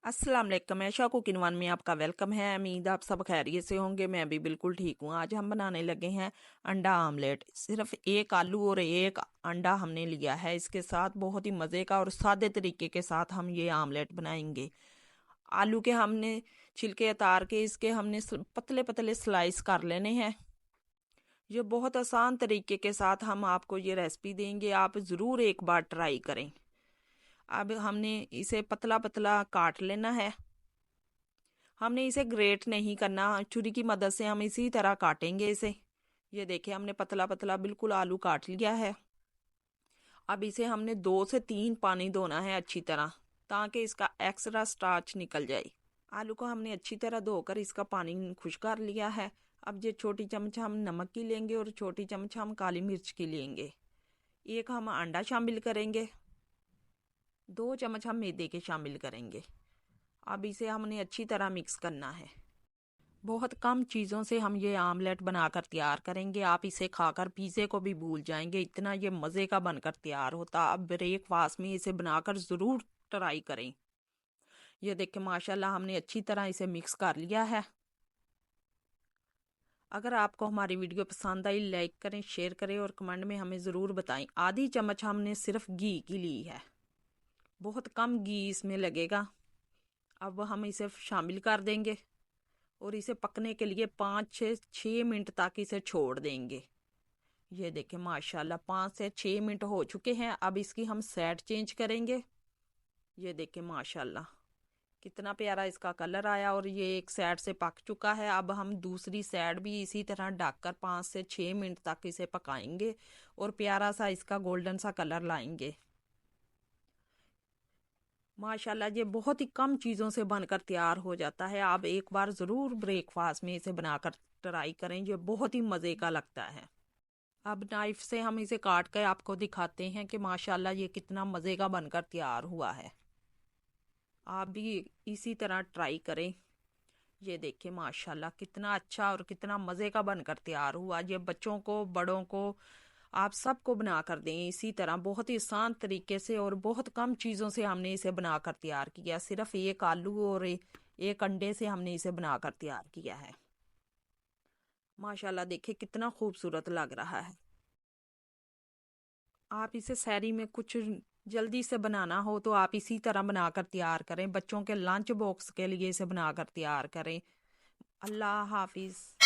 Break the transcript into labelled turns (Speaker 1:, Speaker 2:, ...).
Speaker 1: अस्सलाम वालेकुम। ऐशा cooking one में आपका वेलकम है। उम्मीद आप सब खैरियत से होंगे। मैं भी बिल्कुल ठीक हूँ। आज हम बनाने लगे हैं अंडा आमलेट। सिर्फ एक आलू और एक अंडा हमने लिया है। इसके साथ बहुत ही मज़े का और सादे तरीके के साथ हम ये आमलेट बनाएंगे। आलू के हमने छिलके उतार के इसके हमने पतले पतले स्लाइस कर लेने हैं। ये बहुत आसान तरीके के साथ हम आपको ये रेसिपी देंगे। आप ज़रूर एक बार ट्राई करें। अब हमने इसे पतला पतला काट लेना है। हमने इसे ग्रेट नहीं करना, छुरी की मदद से हम इसी तरह काटेंगे इसे। ये देखिए हमने पतला पतला बिल्कुल आलू काट लिया है। अब इसे हमने 2 से 3 पानी धोना है अच्छी तरह, ताकि इसका एक्स्ट्रा स्टार्च निकल जाए। आलू को हमने अच्छी तरह धोकर इसका पानी खुश कर लिया है। अब ये छोटी चम्मच हम नमक की लेंगे और छोटी चम्मच हम काली मिर्च की लेंगे। एक हम अंडा शामिल करेंगे। 2 चम्मच हम मैदे के शामिल करेंगे। अब इसे हमने अच्छी तरह मिक्स करना है। बहुत कम चीज़ों से हम ये आमलेट बनाकर तैयार करेंगे। आप इसे खाकर पिज़्ज़े को भी भूल जाएंगे, इतना ये मज़े का बनकर तैयार होता। अब ब्रेकफास्ट में इसे बनाकर ज़रूर ट्राई करें। ये देखिए माशाल्लाह हमने अच्छी तरह इसे मिक्स कर लिया है। अगर आपको हमारी वीडियो पसंद आई, लाइक करें, शेयर करें और कमेंट में हमें ज़रूर बताएं। आधी चम्मच हमने सिर्फ घी की ली है, बहुत कम घी इसमें लगेगा। अब हम इसे शामिल कर देंगे और इसे पकने के लिए 5 से 6 मिनट तक इसे छोड़ देंगे। ये देखें माशाल्लाह 5 से 6 मिनट हो चुके हैं। अब इसकी हम साइड चेंज करेंगे। ये देखें माशाल्लाह कितना प्यारा इसका कलर आया और ये एक साइड से पक चुका है। अब हम दूसरी साइड भी इसी तरह ढककर 5 से 6 मिनट तक इसे पकाएंगे और प्यारा सा इसका गोल्डन सा कलर लाएंगे। माशाल्लाह ये बहुत ही कम चीज़ों से बनकर तैयार हो जाता है। आप एक बार ज़रूर ब्रेकफास्ट में इसे बनाकर ट्राई करें, ये बहुत ही मज़े का लगता है। अब नाइफ से हम इसे काट कर आपको दिखाते हैं कि माशाल्लाह ये कितना मज़े का बनकर तैयार हुआ है। आप भी इसी तरह ट्राई करें। ये देखिए माशाल्लाह कितना अच्छा और कितना मज़े का बनकर तैयार हुआ। ये बच्चों को, बड़ों को, आप सबको बना कर दें इसी तरह बहुत ही आसान तरीके से। और बहुत कम चीज़ों से हमने इसे बनाकर तैयार किया। सिर्फ एक आलू और एक अंडे से हमने इसे बनाकर तैयार किया है। माशाल्लाह देखिए कितना खूबसूरत लग रहा है। आप इसे सैरी में कुछ जल्दी से बनाना हो तो आप इसी तरह बनाकर तैयार करें। बच्चों के लंच बॉक्स के लिए इसे बनाकर तैयार करें। अल्लाह हाफिज़।